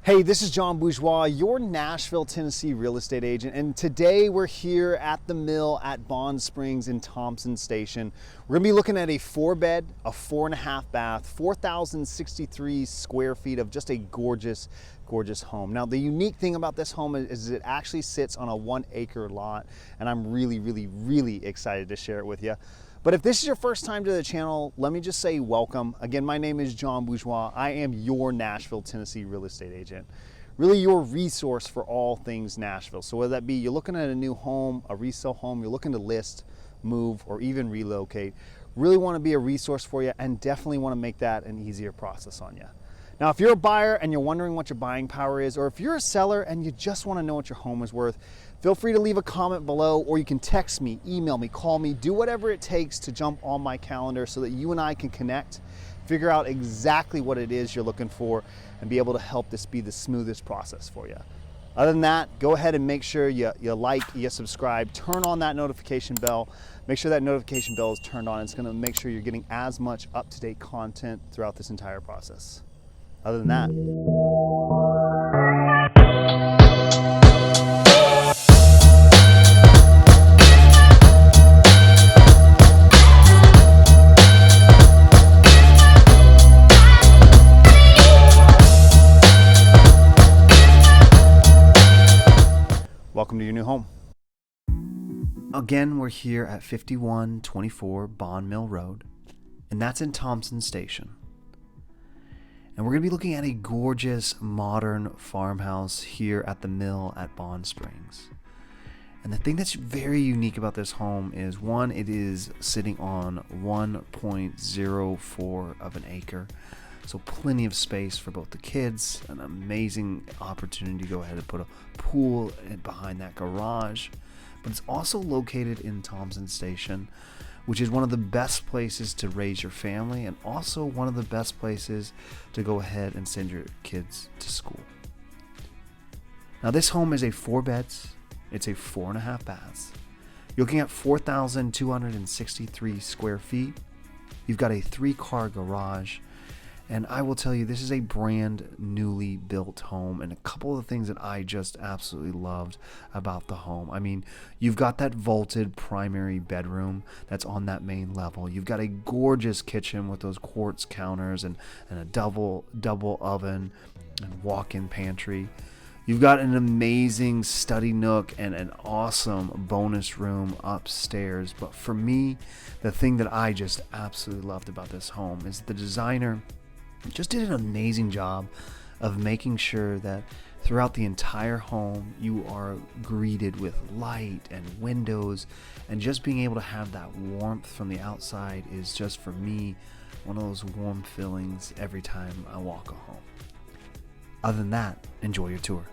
Hey, this is John Bourgeois, your Nashville, Tennessee real estate agent, and today we're here at the mill at Bond Springs in Thompson Station. We're gonna be looking at a 4-bed, a 4.5 bath, 4,063 square feet of just a gorgeous, gorgeous home. Now, the unique thing about this home is it actually sits on a 1-acre lot, and I'm really excited to share it with you. But if this is your first time to the channel, let me just say welcome. Again, my name is John Bourgeois. I am your Nashville, Tennessee real estate agent. Really your resource for all things Nashville. So whether that be you're looking at a new home, a resale home, you're looking to list, move, or even relocate, really want to be a resource for you and definitely want to make that an easier process on you. Now, if you're a buyer and you're wondering what your buying power is, or if you're a seller and you just want to know what your home is worth, feel free to leave a comment below, or you can text me, email me, call me, do whatever it takes to jump on my calendar so that you and I can connect, figure out exactly what it is you're looking for, and be able to help this be the smoothest process for you. Other than that, go ahead and make sure you like, you subscribe, turn on that notification bell. Make sure that notification bell is turned on. It's going to make sure you're getting as much up-to-date content throughout this entire process. Other than that, welcome to your new home. Again, we're here at 5124 Bond Mill Road, and that's in Thompson Station. And we're going to be looking at a gorgeous modern farmhouse here at the mill at Bond Springs. And the thing that's very unique about this home is, one, it is sitting on 1.04 of an acre. So plenty of space for both the kids, an amazing opportunity to go ahead and put a pool behind that garage. But it's also located in Thompson Station, which is one of the best places to raise your family and also one of the best places to go ahead and send your kids to school. Now, this home is a 4 beds, it's a 4.5 baths. You're looking at 4,263 square feet. You've got a 3-car garage. And I will tell you, this is a brand newly built home, and a couple of the things that I just absolutely loved about the home. I mean, you've got that vaulted primary bedroom that's on that main level. You've got a gorgeous kitchen with those quartz counters and a double oven and walk-in pantry. You've got an amazing study nook and an awesome bonus room upstairs. But for me, the thing that I just absolutely loved about this home is the designer just did an amazing job of making sure that throughout the entire home you are greeted with light and windows, and just being able to have that warmth from the outside is just, for me, one of those warm feelings every time I walk a home. Other than that, enjoy your tour.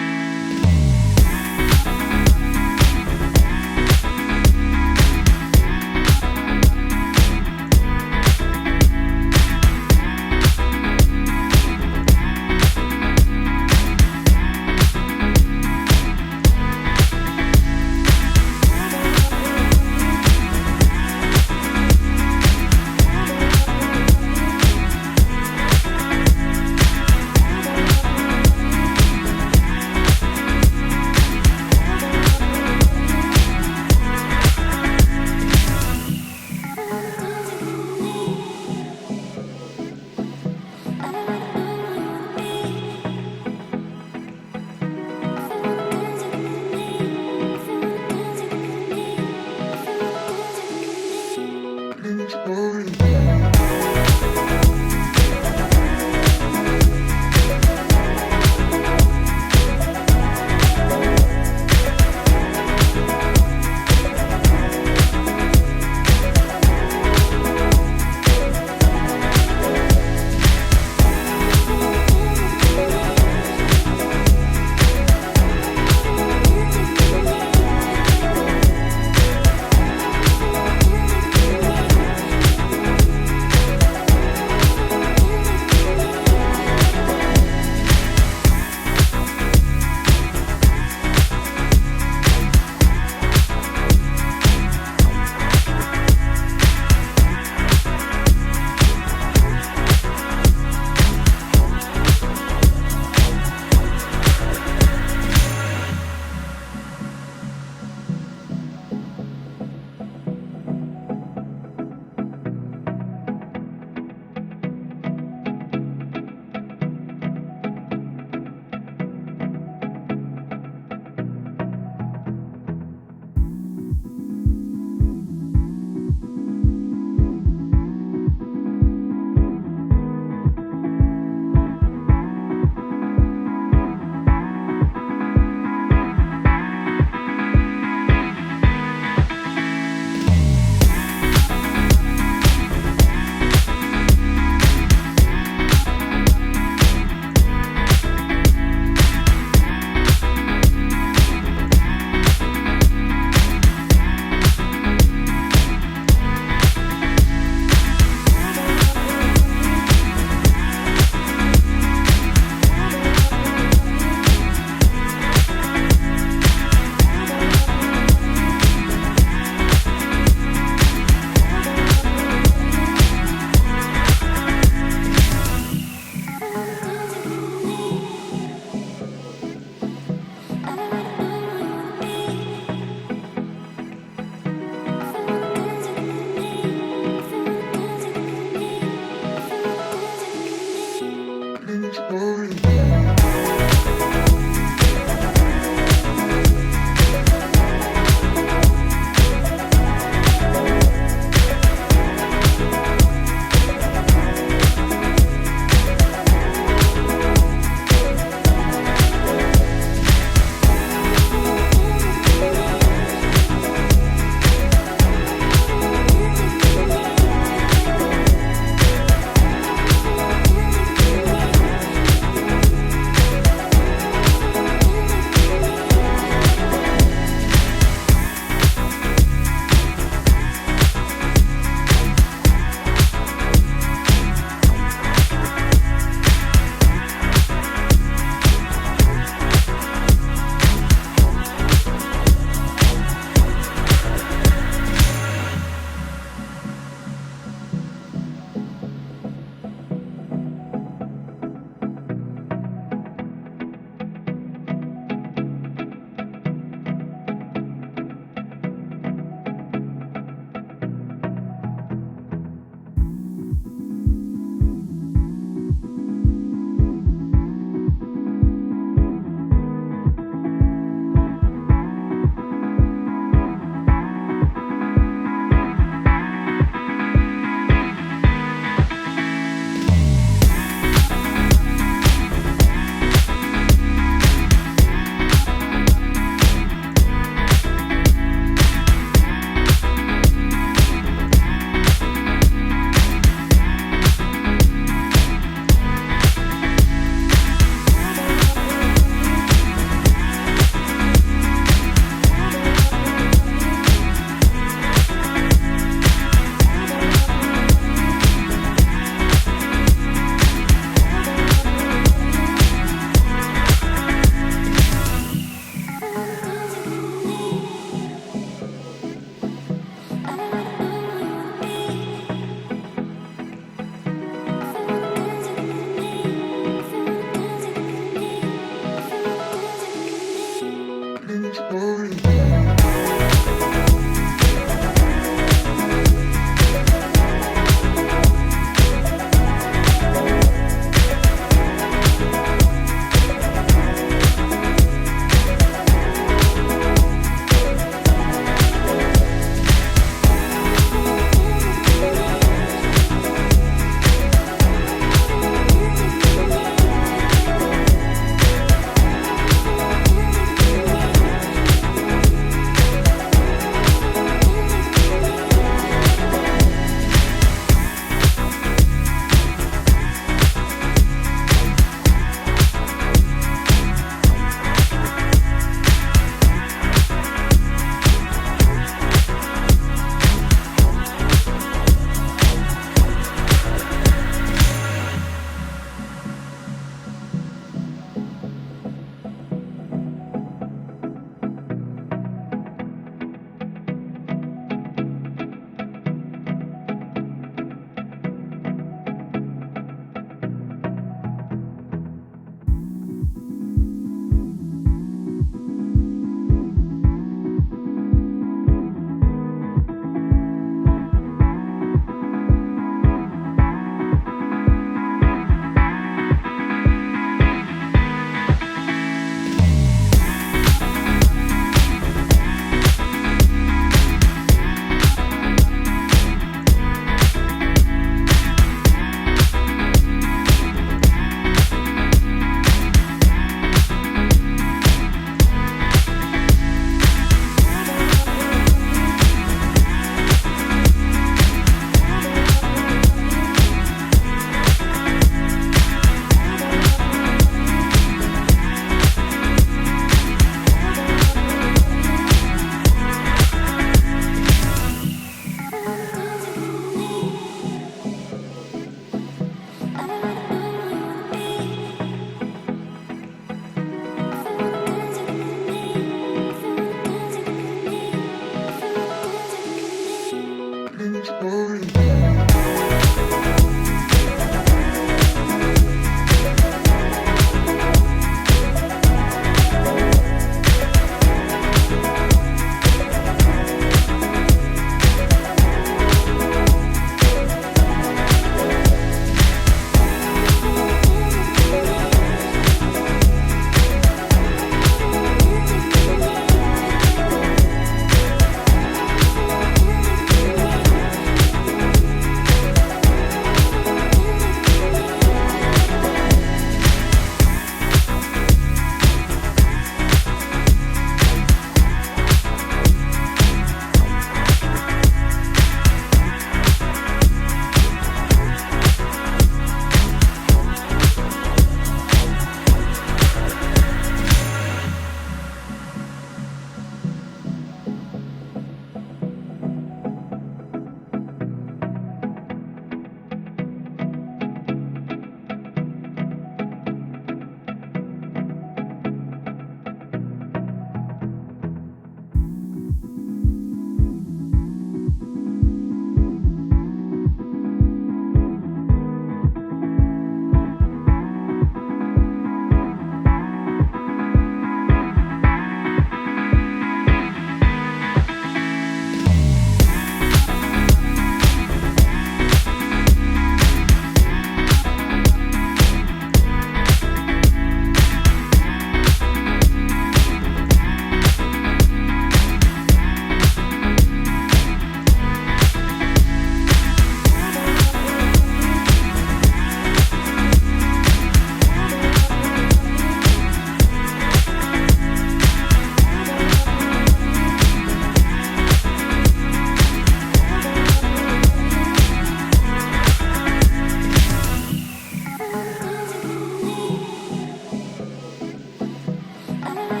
I